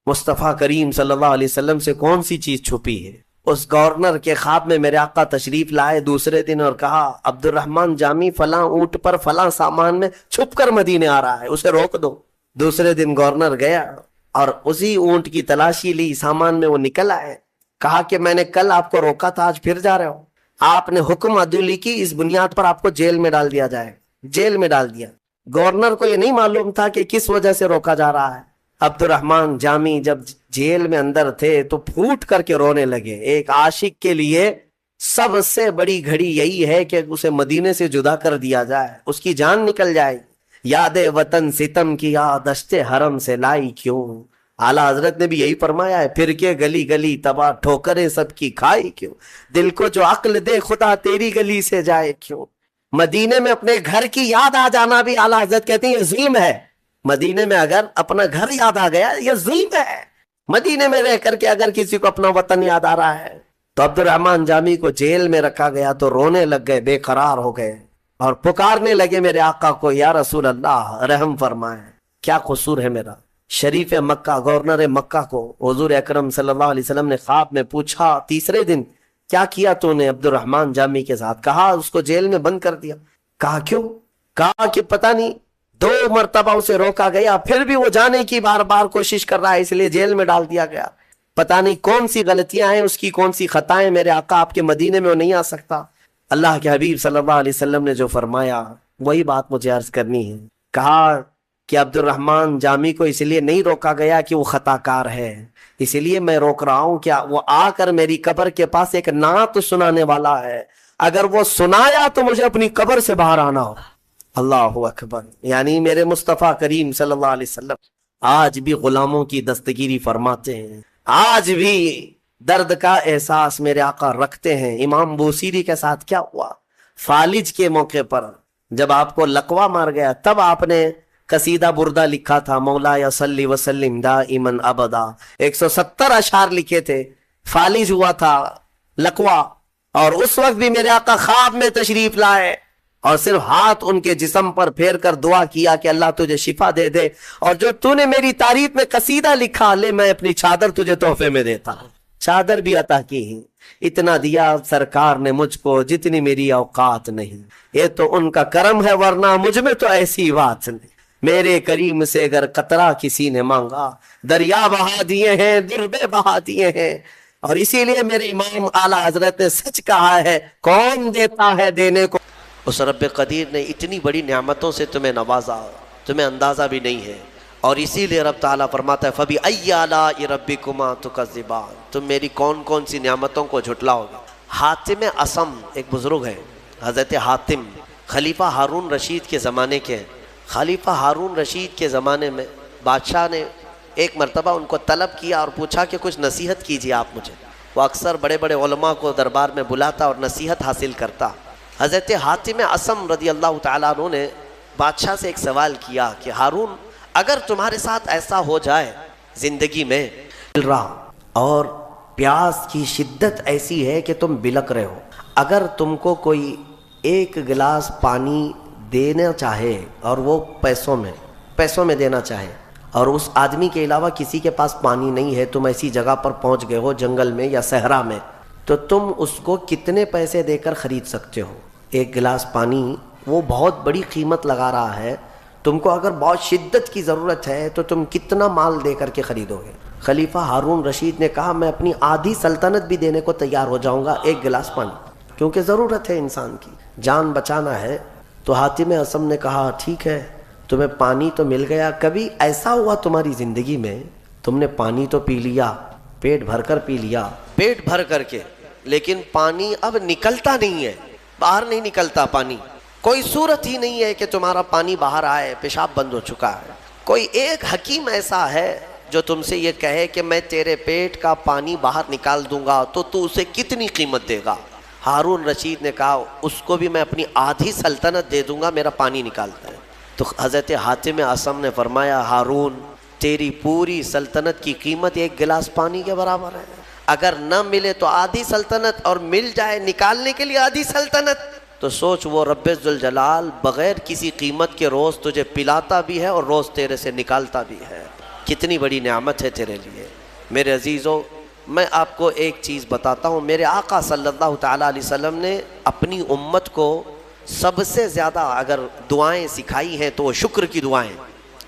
مصطفیٰ کریم صلی اللہ علیہ وسلم سے کون سی چیز چھپی ہے؟ اس گورنر کے خواب میں میرے آقا تشریف لائے دوسرے دن اور کہا عبد الرحمن جامی فلاں اونٹ پر فلاں سامان میں چھپ کر مدینے آ رہا ہے، اسے روک دو۔ دوسرے دن گورنر گیا اور اسی اونٹ کی تلاشی لی، سامان میں وہ نکل آئے۔ کہا کہ میں نے کل آپ کو روکا تھا، آج پھر جا رہے ہو۔ آپ نے حکم عدولی کی، اس بنیاد پر آپ کو جیل میں ڈال دیا جائے۔ جیل میں ڈال دیا۔ گورنر کو یہ نہیں معلوم تھا کہ کس وجہ سے روکا جا رہا ہے۔ عبد الرحمن جامی جب جیل میں اندر تھے تو پھوٹ کر کے رونے لگے۔ ایک عاشق کے لیے سب سے بڑی گھڑی یہی ہے کہ اسے مدینے سے جدا کر دیا جائے، اس کی جان نکل جائے۔ یاد وطن ستم کی یادشت حرم سے لائی کیوں، اعلیٰ حضرت نے بھی یہی فرمایا ہے، پھر کے گلی گلی تباہ ٹھوکریں سب کی کھائی کیوں، دل کو جو عقل دے خدا تیری گلی سے جائے کیوں۔ مدینے میں اپنے گھر کی یاد آ جانا بھی اعلیٰ حضرت کہتے ہیں یہ ظلم ہے۔ مدینے میں اگر اپنا گھر یاد آ گیا یہ ظلم ہے۔ مدینے میں رہ کر کے اگر کسی کو اپنا وطن یاد آ رہا ہے تو عبد الرحمن جامی کو جیل میں رکھا گیا تو رونے لگ گئے، بے قرار ہو گئے اور پکارنے لگے میرے آقا کو، یا رسول اللہ رحم فرمائیں، کیا قصور ہے میرا؟ شریف مکہ گورنر مکہ کو حضور اکرم صلی اللہ علیہ وسلم نے خواب میں پوچھا تیسرے دن کیا کیا تو نے عبد الرحمن جامی کے ساتھ؟ کہا اس کو جیل میں بند کر دیا۔ کہا کیوں؟ کہا کہ پتہ نہیں 2 مرتبہ اسے روکا گیا، پھر بھی وہ جانے کی بار بار کوشش کر رہا ہے، اس لیے جیل میں ڈال دیا گیا۔ پتہ نہیں کون سی غلطیاں ہیں اس کی، کون سی خطائیں، میرے آقا آپ کے مدینے میں وہ نہیں آ سکتا۔ اللہ کے حبیب صلی اللہ علیہ وسلم نے جو فرمایا وہی بات مجھے عرض کرنی ہے۔ کہا کہ عبد الرحمن جامی کو اس لیے نہیں روکا گیا کہ وہ خطا کار ہے، اس لیے میں روک رہا ہوں کہ وہ آ کر میری قبر کے پاس ایک نعت سنانے والا ہے، اگر وہ سنایا تو مجھے اپنی قبر سے باہر آنا ہو۔ اللہ اکبر۔ یعنی میرے مصطفیٰ کریم صلی اللہ علیہ وسلم آج بھی غلاموں کی دستگیری فرماتے ہیں، آج بھی درد کا احساس میرے آقا رکھتے ہیں۔ امام بوصیری کے ساتھ کیا ہوا؟ فالج کے موقع پر جب آپ کو لقوہ مار گیا تب آپ نے قصیدہ بردہ لکھا تھا، مولا یا صلی وسلم دائما ابدا، 170 اشعار لکھے تھے۔ فالج ہوا تھا لقوہ، اور اس وقت بھی میرے آقا خواب میں تشریف لائے اور صرف ہاتھ ان کے جسم پر پھیر کر دعا کیا کہ اللہ تجھے شفا دے دے، اور جو تو نے میری تعریف میں قصیدہ لکھا لے میں اپنی چادر تجھے تحفے میں دیتا ہوں۔ چادر بھی عطا کی، اتنا دیا سرکار نے مجھ کو جتنی میری اوقات نہیں، یہ تو ان کا کرم ہے ورنہ مجھ میں تو ایسی بات نہیں۔ میرے کریم سے اگر قطرہ کسی نے مانگا دریا بہا دیے ہیں، دربے بہا دیے ہیں، اور اسی لیے میرے امام اعلیٰ حضرت نے سچ کہا ہے، کون دیتا ہے دینے کو؟ اس رب قدیر نے اتنی بڑی نعمتوں سے تمہیں نوازا، تمہیں اندازہ بھی نہیں ہے، اور اسی لیے رب تعالیٰ فرماتا ہے فَبِأَيِّ آلَاءِ رَبِّكُمَا تُكَذِّبَانِ، تم میری کون کون سی نعمتوں کو جھٹلاؤ گے۔ حاتم اصم ایک بزرگ ہے، حضرت حاتم خلیفہ ہارون رشید کے زمانے کے ہیں۔ خلیفہ ہارون رشید کے زمانے میں بادشاہ نے ایک مرتبہ ان کو طلب کیا اور پوچھا کہ کچھ نصیحت کیجیے آپ مجھے۔ وہ اکثر بڑے بڑے علماء کو دربار میں بلاتا اور نصیحت حاصل کرتا۔ حضرت حاتم اصم رضی اللہ تعالیٰ عنہ نے بادشاہ سے ایک سوال کیا کہ ہارون اگر تمہارے ساتھ ایسا ہو جائے زندگی میں اور پیاس کی شدت ایسی ہے کہ تم بلک رہے ہو، اگر تم کو کوئی ایک گلاس پانی دینا چاہے اور وہ پیسوں میں دینا چاہے، اور اس آدمی کے علاوہ کسی کے پاس پانی نہیں ہے، تم ایسی جگہ پر پہنچ گئے ہو جنگل میں یا صحرا میں، تو تم اس کو کتنے پیسے دے کر خرید سکتے ہو؟ ایک گلاس پانی وہ بہت بڑی قیمت لگا رہا ہے، تم کو اگر بہت شدت کی ضرورت ہے تو تم کتنا مال دے کر کے خریدو گے؟ خلیفہ ہارون رشید نے کہا میں اپنی آدھی سلطنت بھی دینے کو تیار ہو جاؤں گا ایک گلاس پانی، کیونکہ ضرورت ہے انسان کی، جان بچانا ہے۔ تو حاتم اصم نے کہا ٹھیک ہے، تمہیں پانی تو مل گیا، کبھی ایسا ہوا تمہاری زندگی میں تم نے پانی تو پی لیا، پیٹ بھر کر پی لیا، پیٹ بھر کر کے، لیکن پانی اب نکلتا نہیں ہے، باہر نہیں نکلتا پانی، کوئی صورت ہی نہیں ہے کہ تمہارا پانی باہر آئے، پیشاب بند ہو چکا ہے۔ کوئی ایک حکیم ایسا ہے جو تم سے یہ کہے کہ میں تیرے پیٹ کا پانی باہر نکال دوں گا تو تو اسے کتنی قیمت دے گا؟ ہارون رشید نے کہا اس کو بھی میں اپنی آدھی سلطنت دے دوں گا، میرا پانی نکالتا ہے۔ تو حضرت حاتم اصم نے فرمایا ہارون تیری پوری سلطنت کی قیمت ایک گلاس پانی کے برابر ہے، اگر نہ ملے تو آدھی سلطنت، اور مل جائے نکالنے کے لیے آدھی سلطنت، تو سوچ وہ رب ذوالجلال بغیر کسی قیمت کے روز تجھے پلاتا بھی ہے اور روز تیرے سے نکالتا بھی ہے۔ کتنی بڑی نعمت ہے تیرے لیے۔ میرے عزیزو، میں آپ کو ایک چیز بتاتا ہوں، میرے آقا صلی اللہ تعالیٰ علیہ وسلم نے اپنی امت کو سب سے زیادہ اگر دعائیں سکھائی ہیں تو وہ شکر کی دعائیں،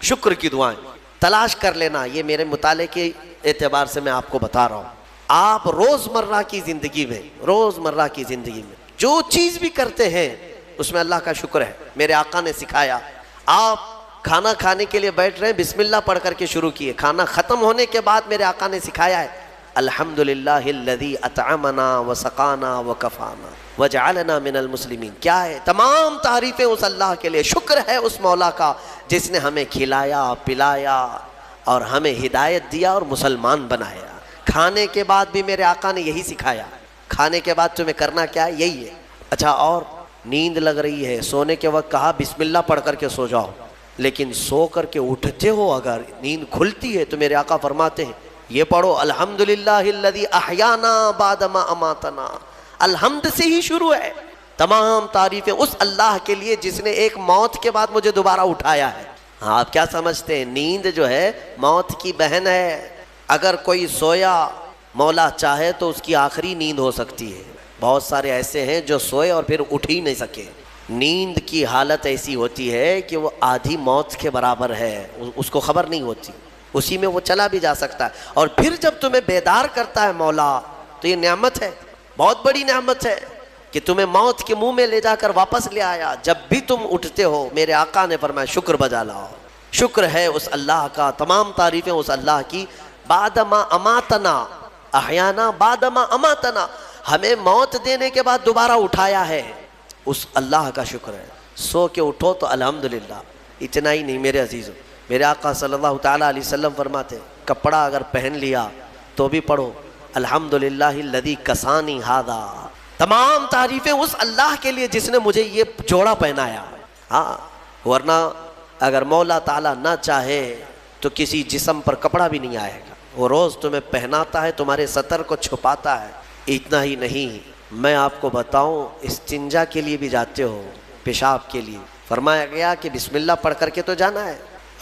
شکر کی دعائیں تلاش کر لینا۔ یہ میرے مطالعے کے اعتبار سے میں آپ کو بتا رہا ہوں۔ آپ روزمرہ کی زندگی میں، روزمرہ کی زندگی میں جو چیز بھی کرتے ہیں اس میں اللہ کا شکر ہے۔ میرے آقا نے سکھایا، آپ کھانا کھانے کے لیے بیٹھ رہے ہیں، بسم اللہ پڑھ کر کے شروع کیے۔ کھانا ختم ہونے کے بعد میرے آقا نے سکھایا ہے، الحمدللہ الذی اطعمنا وسقانا وکفانا وجعلنا من المسلمین۔ کیا ہے؟ تمام تعریفیں اس اللہ کے لیے، شکر ہے اس مولا کا جس نے ہمیں کھلایا پلایا اور ہمیں ہدایت دیا اور مسلمان بنایا۔ کھانے کے بعد بھی میرے آقا نے یہی سکھایا، کھانے کے بعد تمہیں کرنا کیا ہے؟ یہی ہے۔ اچھا، اور نیند لگ رہی ہے، سونے کے وقت کہا بسم اللہ پڑھ کر کے سو جاؤ، لیکن سو کر کے اٹھتے ہو اگر نیند کھلتی ہے تو میرے آقا فرماتے ہیں یہ پڑھو، الحمدللہ الذی احیانا بعد ما اماتنا۔ الحمد سے ہی شروع ہے، تمام تعریفیں اس اللہ کے لیے جس نے ایک موت کے بعد مجھے دوبارہ اٹھایا ہے۔ ہاں، آپ کیا سمجھتے ہیں؟ نیند جو ہے موت کی بہن ہے۔ اگر کوئی سویا، مولا چاہے تو اس کی آخری نیند ہو سکتی ہے۔ بہت سارے ایسے ہیں جو سوئے اور پھر اٹھ ہی نہیں سکے۔ نیند کی حالت ایسی ہوتی ہے کہ وہ آدھی موت کے برابر ہے، اس کو خبر نہیں ہوتی، اسی میں وہ چلا بھی جا سکتا ہے۔ اور پھر جب تمہیں بیدار کرتا ہے مولا تو یہ نعمت ہے، بہت بڑی نعمت ہے کہ تمہیں موت کے منہ میں لے جا کر واپس لے آیا۔ جب بھی تم اٹھتے ہو میرے آقا نے فرمایا شکر بجا لاؤ۔ شکر ہے اس اللہ کا، تمام تعریفیں اس اللہ کی۔ بعد ما اماتنا، احیانا بعد ما اماتنا، ہمیں موت دینے کے بعد دوبارہ اٹھایا ہے، اس اللہ کا شکر ہے۔ سو کے اٹھو تو الحمدللہ۔ اتنا ہی نہیں میرے عزیزو، میرے آقا صلی اللہ تعالیٰ علیہ وسلم فرماتے کپڑا اگر پہن لیا تو بھی پڑھو الحمدللہ الذی کسانی ھذا۔ تمام تعریفیں اس اللہ کے لیے جس نے مجھے یہ جوڑا پہنایا۔ ہاں، ورنہ اگر مولا تعالیٰ نہ چاہے تو کسی جسم پر کپڑا بھی نہیں آئے گا۔ وہ روز تمہیں پہناتا ہے، تمہارے سطر کو چھپاتا ہے۔ اتنا ہی نہیں، میں آپ کو بتاؤں، استنجا کے لیے بھی جاتے ہو، پیشاب کے لیے فرمایا گیا کہ بسم اللہ پڑھ کر کے تو جانا ہے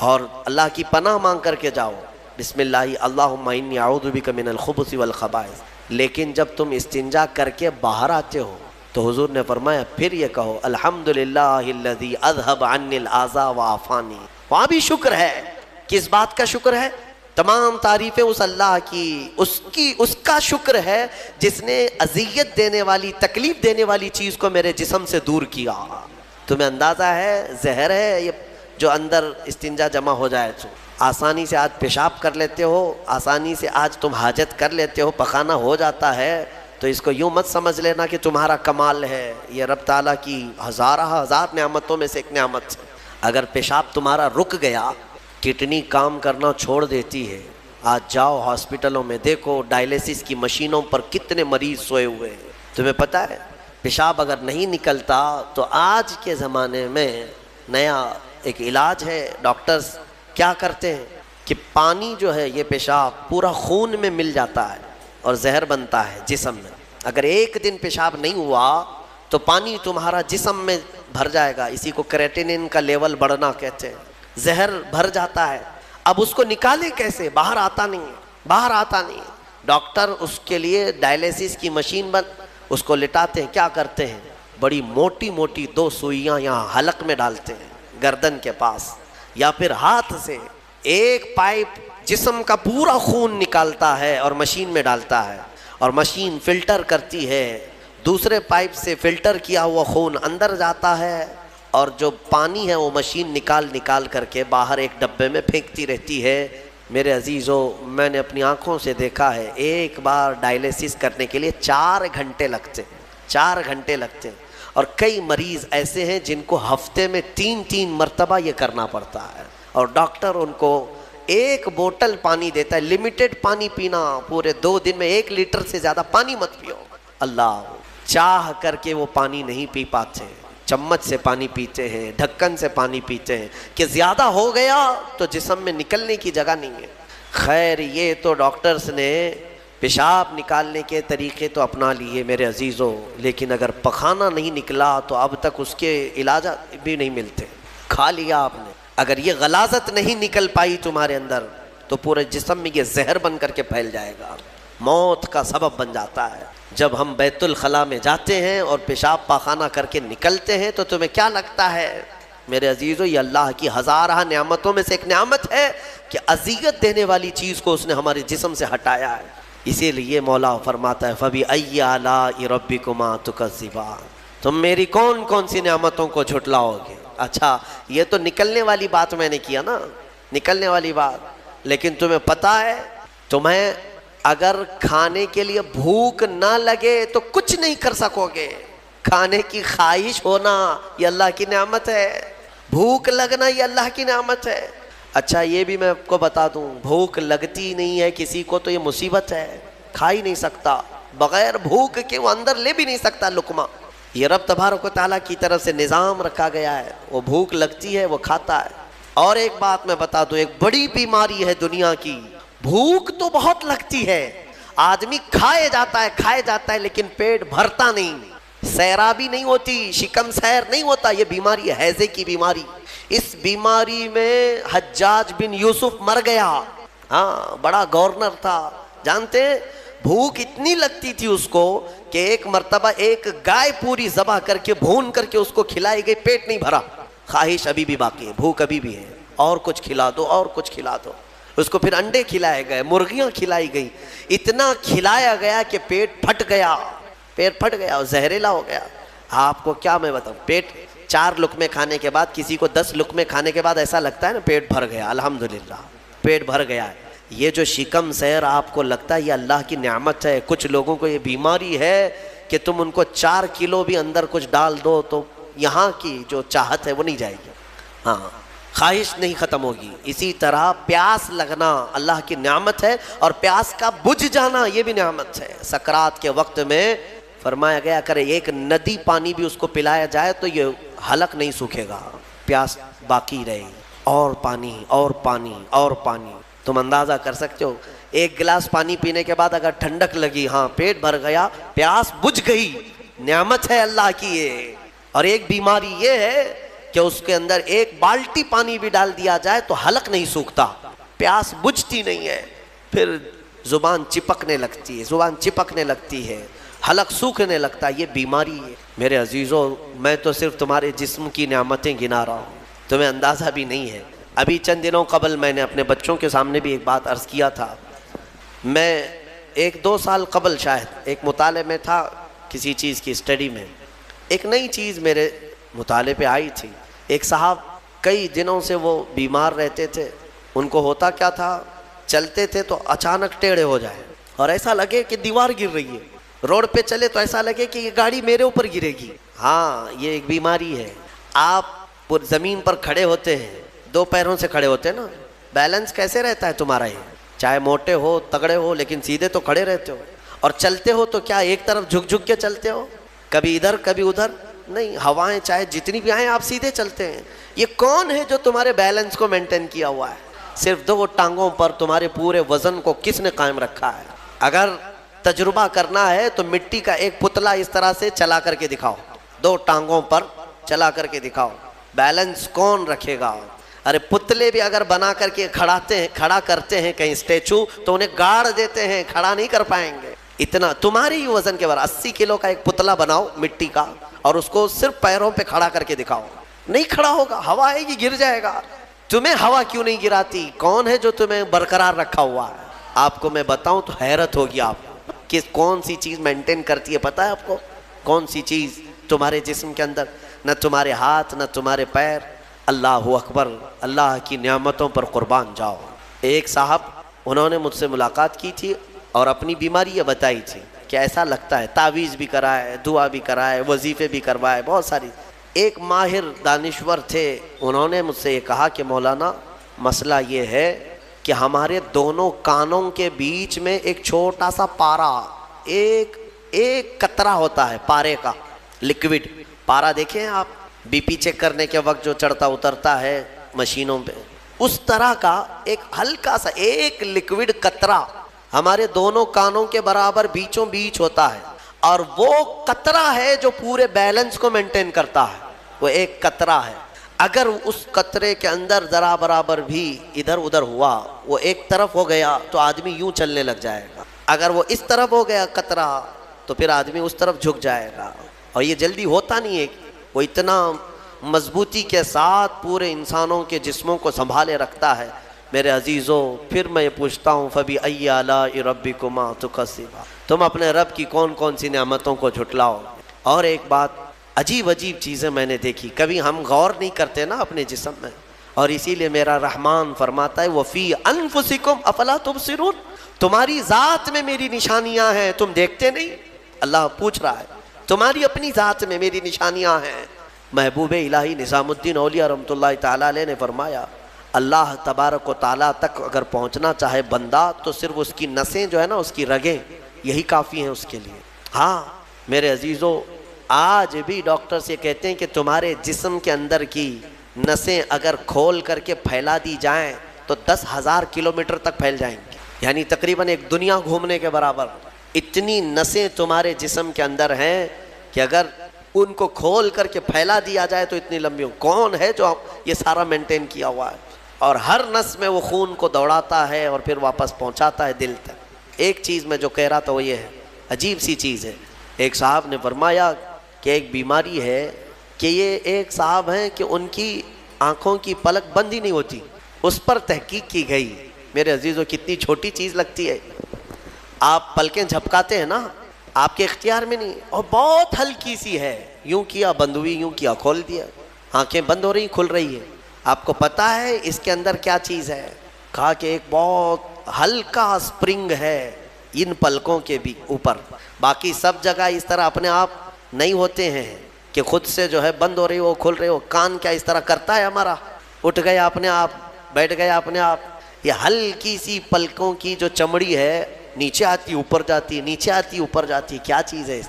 اور اللہ کی پناہ مانگ کر کے جاؤ، بسم اللہ اللہم انی اعوذ بک من الخبث والخبائث۔ لیکن جب تم استنجا کر کے باہر آتے ہو تو حضور نے فرمایا پھر یہ کہو الحمدللہ الذی اذھب عنی الاذى وعافانی۔ وہاں بھی شکر ہے۔ کس بات کا شکر ہے؟ تمام تعریفیں اس اللہ کی، اس کا شکر ہے جس نے اذیت دینے والی، تکلیف دینے والی چیز کو میرے جسم سے دور کیا۔ تمہیں اندازہ ہے زہر ہے یہ جو اندر استنجا جمع ہو جائے تو آسانی سے آج پیشاب کر لیتے ہو، آسانی سے آج تم حاجت کر لیتے ہو، پخانہ ہو جاتا ہے، تو اس کو یوں مت سمجھ لینا کہ تمہارا کمال ہے، یہ رب تعالیٰ کی ہزار نعمتوں میں سے ایک نعمت ہے۔ اگر پیشاب تمہارا رک گیا، کڈنی کام کرنا چھوڑ دیتی ہے، آج جاؤ ہاسپٹلوں میں دیکھو ڈائلیسس کی مشینوں پر کتنے مریض سوئے ہوئے ہیں۔ تمہیں پتہ ہے پیشاب اگر نہیں نکلتا تو آج کے زمانے میں نیا ایک علاج ہے، ڈاکٹرز کیا کرتے ہیں کہ پانی جو ہے یہ پیشاب پورا خون میں مل جاتا ہے اور زہر بنتا ہے جسم میں۔ اگر ایک دن پیشاب نہیں ہوا تو پانی تمہارا جسم میں بھر جائے گا، اسی کو کریٹینن کا لیول بڑھنا کہتے ہیں، زہر بھر جاتا ہے۔ اب اس کو نکالے کیسے؟ باہر آتا نہیں۔ ڈاکٹر اس کے لیے ڈائلیسس کی مشین اس کو لٹاتے ہیں، کیا کرتے ہیں بڑی موٹی موٹی 2 سوئیاں یہاں حلق میں ڈالتے ہیں گردن کے پاس، یا پھر ہاتھ سے ایک پائپ جسم کا پورا خون نکالتا ہے اور مشین میں ڈالتا ہے، اور مشین فلٹر کرتی ہے، دوسرے پائپ سے فلٹر کیا ہوا خون اندر جاتا ہے، اور جو پانی ہے وہ مشین نکال کر کے باہر ایک ڈبے میں پھینکتی رہتی ہے۔ میرے عزیزو، میں نے اپنی آنکھوں سے دیکھا ہے ایک بار ڈائلیسس کرنے کے لیے 4 گھنٹے لگتے ہیں، اور کئی مریض ایسے ہیں جن کو ہفتے میں 3 مرتبہ یہ کرنا پڑتا ہے، اور ڈاکٹر ان کو ایک بوتل پانی دیتا ہے، لمیٹڈ پانی پینا، پورے 2 دن میں 1 لیٹر سے زیادہ پانی مت پیو۔ اللہ، چاہ کر کے وہ پانی نہیں پی پاتے، چمچ سے پانی پیتے ہیں، ڈھکن سے پانی پیتے ہیں کہ زیادہ ہو گیا تو جسم میں نکلنے کی جگہ نہیں ہے۔ خیر، یہ تو ڈاکٹرز نے پیشاب نکالنے کے طریقے تو اپنا لیے میرے عزیزوں، لیکن اگر پخانہ نہیں نکلا تو اب تک اس کے علاج بھی نہیں ملتے۔ کھا لیا آپ نے، اگر یہ غلاظت نہیں نکل پائی تمہارے اندر تو پورے جسم میں یہ زہر بن کر کے پھیل جائے گا، موت کا سبب بن جاتا ہے۔ جب ہم بیت الخلاء میں جاتے ہیں اور پیشاب پاخانہ کر کے نکلتے ہیں تو تمہیں کیا لگتا ہے؟ میرے عزیزو، یہ اللہ کی ہزارہ نعمتوں میں سے ایک نعمت ہے کہ اذیت دینے والی چیز کو اس نے ہمارے جسم سے ہٹایا ہے۔ اسی لیے مولا فرماتا ہے فَبِأَيِّ آلَاءِ رَبِّكُمَا تُكَذِّبَانِ، تم میری کون کون سی نعمتوں کو جھٹلاؤ گے؟ اچھا، یہ تو نکلنے والی بات میں نے کیا نا، نکلنے والی بات، لیکن تمہیں پتہ ہے تمہیں اگر کھانے کے لیے بھوک نہ لگے تو کچھ نہیں کر سکو گے۔ کھانے کی خواہش ہونا یہ اللہ کی نعمت ہے، بھوک لگنا یہ اللہ کی نعمت ہے۔ اچھا یہ بھی میں آپ کو بتا دوں، بھوک لگتی نہیں ہے کسی کو تو یہ مصیبت ہے، کھا ہی نہیں سکتا، بغیر بھوک کے وہ اندر لے بھی نہیں سکتا لقمہ۔ یہ رب تبارک و تعالیٰ کی طرف سے نظام رکھا گیا ہے، وہ بھوک لگتی ہے وہ کھاتا ہے۔ اور ایک بات میں بتا دوں، ایک بڑی بیماری ہے دنیا کی، بھوک تو بہت لگتی ہے، آدمی کھائے جاتا ہے لیکن پیٹ بھرتا نہیں، سیرابی نہیں ہوتی، شکم سیر نہیں ہوتا۔ یہ بیماری ہے ہیضے کی بیماری۔ اس بیماری میں حجاج بن یوسف مر گیا، ہاں بڑا گورنر تھا، جانتے ہیں بھوک اتنی لگتی تھی اس کو کہ ایک مرتبہ ایک گائے پوری ذبح کر کے بھون کر کے اس کو کھلائی گئی، پیٹ نہیں بھرا، خواہش ابھی بھی باقی ہے، بھوک ابھی بھی ہے، اور کچھ کھلا دو اور کچھ کھلا دو۔ اس کو پھر انڈے کھلائے گئے، مرغیاں کھلائی گئی، اتنا کھلایا گیا کہ پیٹ پھٹ گیا اور زہریلا ہو گیا۔ آپ کو کیا میں بتاؤں، پیٹ 4 لقمے کھانے کے بعد، کسی کو 10 لقمے کھانے کے بعد ایسا لگتا ہے نا پیٹ بھر گیا، الحمدللہ پیٹ بھر گیا ہے۔ یہ جو شکم سیر آپ کو لگتا ہے یہ اللہ کی نعمت ہے۔ کچھ لوگوں کو یہ بیماری ہے کہ تم ان کو 4 کلو بھی اندر کچھ ڈال دو تو یہاں کی جو چاہت ہے وہ نہیں جائے گی، ہاں خواہش نہیں ختم ہوگی۔ اسی طرح پیاس لگنا اللہ کی نعمت ہے، اور پیاس کا بجھ جانا یہ بھی نعمت ہے۔ سکرات کے وقت میں فرمایا گیا کرے ایک ندی پانی بھی اس کو پلایا جائے تو یہ حلق نہیں سوکھے گا، پیاس باقی رہے گی، اور پانی اور پانی اور پانی۔ تم اندازہ کر سکتے ہو، ایک گلاس پانی پینے کے بعد اگر ٹھنڈک لگی، ہاں پیٹ بھر گیا، پیاس بجھ گئی، نعمت ہے اللہ کی یہ۔ اور ایک بیماری یہ ہے کہ اس کے اندر ایک بالٹی پانی بھی ڈال دیا جائے تو حلق نہیں سوکھتا، پیاس بجھتی نہیں ہے، پھر زبان چپکنے لگتی ہے، حلق سوکھنے لگتا ہے، یہ بیماری ہے۔ میرے عزیزو، میں تو صرف تمہارے جسم کی نعمتیں گنا رہا ہوں، تمہیں اندازہ بھی نہیں ہے۔ ابھی چند دنوں قبل میں نے اپنے بچوں کے سامنے بھی ایک بات عرض کیا تھا، میں 1-2 سال قبل شاید ایک مطالعے میں تھا، کسی چیز کی اسٹڈی میں، ایک نئی چیز میرے مطالعے پہ آئی تھی۔ ایک صاحب کئی دنوں سے وہ بیمار رہتے تھے، ان کو ہوتا کیا تھا، چلتے تھے تو اچانک ٹیڑھے ہو جائے اور ایسا لگے کہ دیوار گر رہی ہے، روڈ پہ چلے تو ایسا لگے کہ یہ گاڑی میرے اوپر گرے گی۔ ہاں یہ ایک بیماری ہے۔ آپ زمین پر کھڑے ہوتے ہیں، 2 پیروں سے کھڑے ہوتے ہیں نا، بیلنس کیسے رہتا ہے تمہارا؟ یہ چاہے موٹے ہو تگڑے ہو لیکن سیدھے تو کھڑے رہتے ہو، اور چلتے ہو تو کیا ایک طرف جھک جھک کے چلتے ہو، کبھی ادھر کبھی ادھر نہیں، ہوائیں چاہے جتنی بھی آئیں آپ سیدھے چلتے ہیں۔ یہ کون ہے جو تمہارے بیلنس کو مینٹین کیا ہوا ہے؟ صرف 2 ٹانگوں پر تمہارے پورے وزن کو کس نے قائم رکھا ہے؟ اگر تجربہ کرنا ہے تو مٹی کا ایک پتلا اس طرح سے چلا کر کے دکھاؤ، 2 ٹانگوں پر چلا کر کے دکھاؤ، بیلنس کون رکھے گا؟ ارے پتلے بھی اگر بنا کر کے کھڑا کرتے ہیں کہیں اسٹیچو تو انہیں گاڑ دیتے ہیں، کھڑا نہیں کر پائیں گے۔ اتنا تمہاری ہی وزن کے بعد 80 کلو کا ایک پتلا بناؤ مٹی کا اور اس کو صرف پیروں پہ کھڑا کر کے دکھاؤ، نہیں کھڑا ہوگا، ہوا آئے گی گر جائے گا۔ تمہیں ہوا کیوں نہیں گراتی؟ کون ہے جو تمہیں برقرار رکھا ہوا ہے؟ آپ کو میں بتاؤں تو حیرت ہوگی آپ کہ کون سی چیز مینٹین کرتی ہے، پتہ ہے آپ کو کون سی چیز تمہارے جسم کے اندر؟ نہ تمہارے ہاتھ نہ تمہارے پیر۔ اللہ اکبر، اللہ کی نعمتوں پر قربان جاؤ۔ ایک صاحب انہوں نے مجھ سے ملاقات کی تھی اور اپنی بیماری یہ بتائی تھی کہ ایسا لگتا ہے، تعویذ بھی کرائے، دعا بھی کرائے، وظیفے بھی کروائے، بہت ساری۔ ایک ماہر دانشور تھے، انہوں نے مجھ سے یہ کہا کہ مولانا مسئلہ یہ ہے کہ ہمارے دونوں کانوں کے بیچ میں ایک چھوٹا سا پارا، ایک قطرہ ہوتا ہے پارے کا، لکوڈ پارا دیکھیں آپ بی پی چیک کرنے کے وقت جو چڑھتا اترتا ہے مشینوں پہ، اس طرح کا ایک ہلکا سا ایک لکوڈ قطرہ ہمارے دونوں کانوں کے برابر بیچوں بیچ ہوتا ہے، اور وہ قطرہ ہے جو پورے بیلنس کو مینٹین کرتا ہے، وہ ایک قطرہ ہے۔ اگر اس قطرے کے اندر ذرا برابر بھی ادھر ادھر ہوا، وہ ایک طرف ہو گیا تو آدمی یوں چلنے لگ جائے گا، اگر وہ اس طرف ہو گیا قطرہ تو پھر آدمی اس طرف جھک جائے گا، اور یہ جلدی ہوتا نہیں ہے، وہ اتنا مضبوطی کے ساتھ پورے انسانوں کے جسموں کو سنبھالے رکھتا ہے۔ میرے عزیزو، پھر میں یہ پوچھتا ہوں فَبِأَيِّ آلَاءِ رَبِّكُمَا تُكَذِّبَانِ، تم اپنے رب کی کون کون سی نعمتوں کو جھٹلاؤ۔ اور ایک بات، عجیب عجیب چیزیں میں نے دیکھی، کبھی ہم غور نہیں کرتے نا اپنے جسم میں، اور اسی لیے میرا رحمان فرماتا ہے وَفِي أَنفُسِكُمْ أَفَلَا تُبْصِرُونَ، تمہاری ذات میں میری نشانیاں ہیں، تم دیکھتے نہیں؟ اللہ پوچھ رہا ہے، تمہاری اپنی ذات میں میری نشانیاں ہیں۔ محبوب الہی نظام الدین اولیاء رحمۃ اللہ تعالیٰ علیہ نے فرمایا، اللہ تبارک و تعالیٰ تک اگر پہنچنا چاہے بندہ تو صرف اس کی نسیں جو ہے نا، اس کی رگیں، یہی کافی ہیں اس کے لیے۔ ہاں میرے عزیزو، آج بھی ڈاکٹرز یہ کہتے ہیں کہ تمہارے جسم کے اندر کی نسیں اگر کھول کر کے پھیلا دی جائیں تو 10,000 کلومیٹر تک پھیل جائیں گی، یعنی تقریباً ایک دنیا گھومنے کے برابر۔ اتنی نسیں تمہارے جسم کے اندر ہیں کہ اگر ان کو کھول کر کے پھیلا دیا جائے تو اتنی لمبی ہو۔ کون ہے جو یہ سارا مینٹین کیا ہوا ہے؟ اور ہر نس میں وہ خون کو دوڑاتا ہے اور پھر واپس پہنچاتا ہے دل تک۔ ایک چیز میں جو کہہ رہا تھا وہ یہ ہے، عجیب سی چیز ہے۔ ایک صاحب نے فرمایا کہ ایک بیماری ہے کہ یہ ایک صاحب ہیں کہ ان کی آنکھوں کی پلک بند ہی نہیں ہوتی، اس پر تحقیق کی گئی۔ میرے عزیزو، کتنی چھوٹی چیز لگتی ہے، آپ پلکیں جھپکاتے ہیں نا، آپ کے اختیار میں نہیں، اور بہت ہلکی سی ہے، یوں کیا بند ہوئی، یوں کیا کھول دیا، آنکھیں بند ہو رہی کھل رہی ہے۔ آپ کو پتا ہے اس کے اندر کیا چیز ہے؟ کہا کہ ایک بہت ہلکا اسپرنگ ہے ان پلکوں کے بھی اوپر، باقی سب جگہ اس طرح اپنے آپ نہیں ہوتے ہیں کہ خود سے جو ہے بند ہو رہی ہو کھل رہی ہو۔ کان کیا اس طرح کرتا ہے ہمارا، اٹھ گیا اپنے آپ، بیٹھ گیا اپنے آپ؟ یہ ہلکی سی پلکوں کی جو چمڑی ہے، نیچے آتی اوپر جاتی، نیچے آتی اوپر جاتی، کیا چیز ہے؟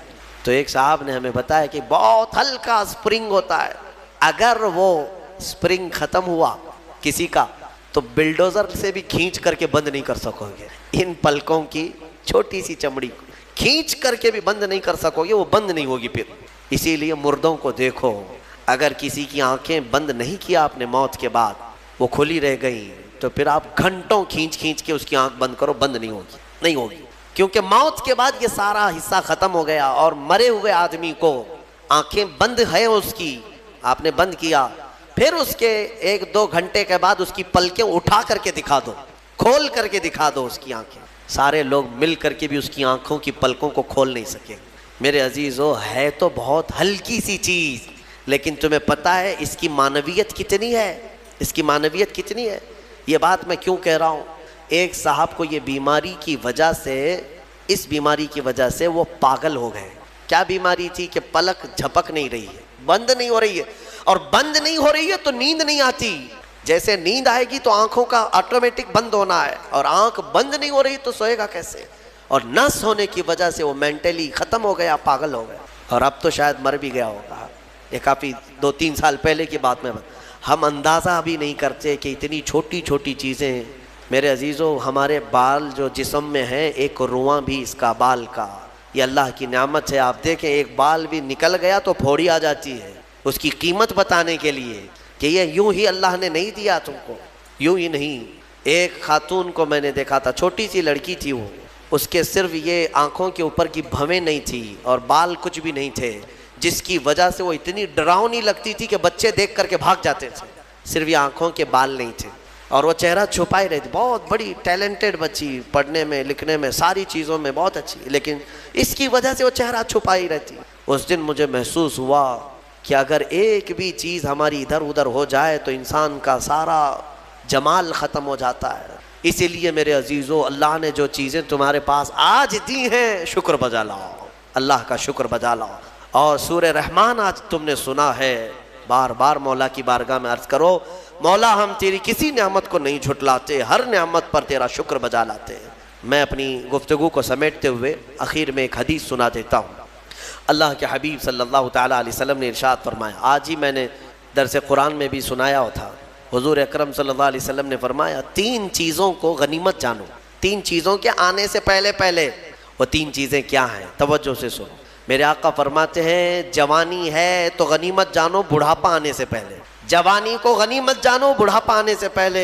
تو ایک صاحب نے ہمیں بتایا کہ بہت ہلکا اسپرنگ ہوتا ہے، اگر وہ اسپرنگ ختم ہوا کسی کا تو بلڈوزر سے بھی کھینچ کر کے بند نہیں کر سکو گے۔ ان پلکوں کی چھوٹی سی چمڑی کو کھینچ کر کے بھی بند نہیں کر سکو گے، وہ بند نہیں ہوگی پھر۔ اسی لیے مردوں کو دیکھو، اگر کسی کی آنکھیں بند نہیں کیا آپ نے موت کے بعد، وہ کھلی رہ گئی، تو پھر آپ گھنٹوں کھینچ کھینچ کے اس کی آنکھ بند کرو، بند نہیں ہوگی، نہیں ہوگی، کیونکہ موت کے بعد یہ سارا حصہ ختم ہو گیا۔ اور مرے ہوئے آدمی کو آنکھیں بند ہے اس کی، آپ نے بند کیا، پھر اس کے 1-2 گھنٹے کے بعد اس کی پلکیں اٹھا کر کے دکھا دو، کھول کر کے دکھا دو اس کی آنکھیں، سارے لوگ مل کر کے بھی اس کی آنکھوں کی پلکوں کو کھول نہیں سکے۔ میرے عزیزو، ہے تو بہت ہلکی سی چیز، لیکن تمہیں پتہ ہے اس کی معنویت کتنی ہے؟ اس کی معنویت کتنی ہے؟ یہ بات میں کیوں کہہ رہا ہوں؟ ایک صاحب کو یہ بیماری کی وجہ سے، اس بیماری کی وجہ سے وہ پاگل ہو گئے۔ کیا بیماری تھی؟ کہ پلک جھپک نہیں رہی ہے، بند نہیں ہو رہی ہے، اور بند نہیں ہو رہی ہے تو نیند نہیں آتی۔ جیسے نیند آئے گی تو آنکھوں کا آٹومیٹک بند ہونا ہے، اور آنکھ بند نہیں ہو رہی تو سوئے گا کیسے؟ اور نس ہونے کی وجہ سے وہ مینٹلی ختم ہو گیا، پاگل ہو گیا، اور اب تو شاید مر بھی گیا ہوگا۔ یہ کافی 2-3 سال پہلے کی بات میں ہم اندازہ بھی نہیں کرتے کہ اتنی چھوٹی چھوٹی چیزیں۔ میرے عزیزو، ہمارے بال جو جسم میں ہیں، ایک رواں بھی اس کا بال کا، یہ اللہ کی نعمت ہے۔ آپ دیکھیں ایک بال بھی نکل گیا تو پھوڑی آ جاتی ہے، اس کی قیمت بتانے کے لیے کہ یہ یوں ہی اللہ نے نہیں دیا تم کو، یوں ہی نہیں۔ ایک خاتون کو میں نے دیکھا تھا، چھوٹی سی لڑکی تھی وہ، اس کے صرف یہ آنکھوں کے اوپر کی بھویں نہیں تھی اور بال کچھ بھی نہیں تھے، جس کی وجہ سے وہ اتنی ڈراؤنی لگتی تھی کہ بچے دیکھ کر کے بھاگ جاتے تھے۔ صرف یہ آنکھوں کے بال نہیں تھے، اور وہ چہرہ چھپائے رہتی۔ بہت بڑی ٹیلنٹڈ بچی، پڑھنے میں لکھنے میں ساری چیزوں میں بہت اچھی، لیکن اس کی وجہ سے وہ چہرہ چھپائی رہتی۔ اس دن مجھے محسوس ہوا کہ اگر ایک بھی چیز ہماری ادھر ادھر ہو جائے تو انسان کا سارا جمال ختم ہو جاتا ہے۔ اسی لیے میرے عزیزو، اللہ نے جو چیزیں تمہارے پاس آج دی ہیں، شکر بجا لاؤ، اللہ کا شکر بجا لاؤ۔ اور سورہ رحمان آج تم نے سنا ہے، بار بار مولا کی بارگاہ میں عرض کرو، مولا ہم تیری کسی نعمت کو نہیں جھٹلاتے، ہر نعمت پر تیرا شکر بجا لاتے ہیں۔ میں اپنی گفتگو کو سمیٹتے ہوئے آخر میں ایک حدیث سنا دیتا ہوں۔ اللہ کے حبیب صلی اللہ تعالیٰ علیہ وسلم نے ارشاد فرمایا، آج ہی میں نے درس قرآن میں بھی سنایا تھا، حضور اکرم صلی اللہ علیہ وسلم نے فرمایا، 3 چیزوں کو غنیمت جانو، 3 چیزوں کے آنے سے پہلے پہلے۔ وہ 3 چیزیں کیا ہیں؟ توجہ سے سنو۔ میرے آقا فرماتے ہیں، جوانی ہے تو غنیمت جانو بڑھاپا آنے سے پہلے، جوانی کو غنیمت جانو بڑھاپا آنے سے پہلے،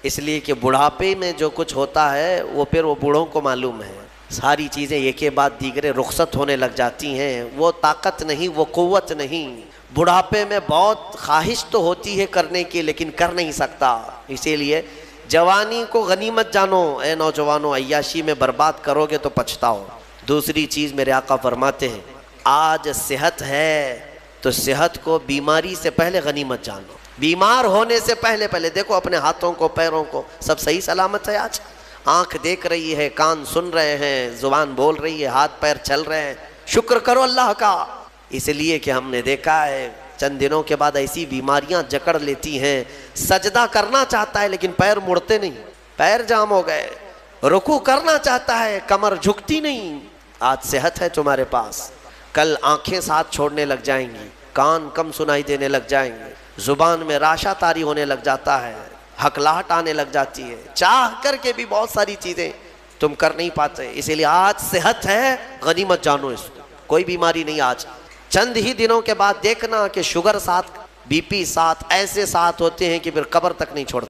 اس لیے کہ بڑھاپے میں جو کچھ ہوتا ہے وہ پھر وہ بوڑھوں کو معلوم ہے، ساری چیزیں ایک کے بعد دیگرے رخصت ہونے لگ جاتی ہیں، وہ طاقت نہیں، وہ قوت نہیں۔ بڑھاپے میں بہت خواہش تو ہوتی ہے کرنے کی لیکن کر نہیں سکتا، اسی لیے جوانی کو غنیمت جانو۔ اے نوجوانوں، عیاشی میں برباد کرو گے تو پچھتاؤ۔ دوسری چیز میرے آقا فرماتے ہیں، آج صحت ہے تو صحت کو بیماری سے پہلے غنیمت جانو، بیمار ہونے سے پہلے دیکھو اپنے ہاتھوں کو، پیروں کو، سب صحیح سلامت ہے آج؟ آنکھ دیکھ رہی ہے، کان سن رہے ہیں، زبان بول رہی ہے، ہاتھ پیر چل رہے ہیں، شکر کرو اللہ کا۔ اس لیے کہ ہم نے دیکھا ہے چند دنوں کے بعد ایسی بیماریاں جکڑ لیتی ہیں، سجدہ کرنا چاہتا ہے لیکن پیر مڑتے نہیں، پیر جام ہو گئے، رکوع کرنا چاہتا ہے کمر جھکتی نہیں۔ آج صحت ہے تمہارے پاس، کل آنکھیں ساتھ چھوڑنے لگ جائیں گی، کان کم سنائی دینے لگ جائیں گے، زبان میں راشا طاری ہونے لگ جاتا ہے، ہکلاہٹ آنے لگ جاتی ہے، چاہ کر کے بھی بہت ساری چیزیں تم کر نہیں پاتے۔ اسی لیے آج صحت ہے، غنیمت جانو اس کو، کوئی بیماری نہیں۔ آج چند ہی دنوں کے بعد دیکھنا کہ شوگر ساتھ، بی پی ساتھ، ایسے ساتھ ہوتے ہیں کہ پھر قبر تک نہیں چھوڑتے۔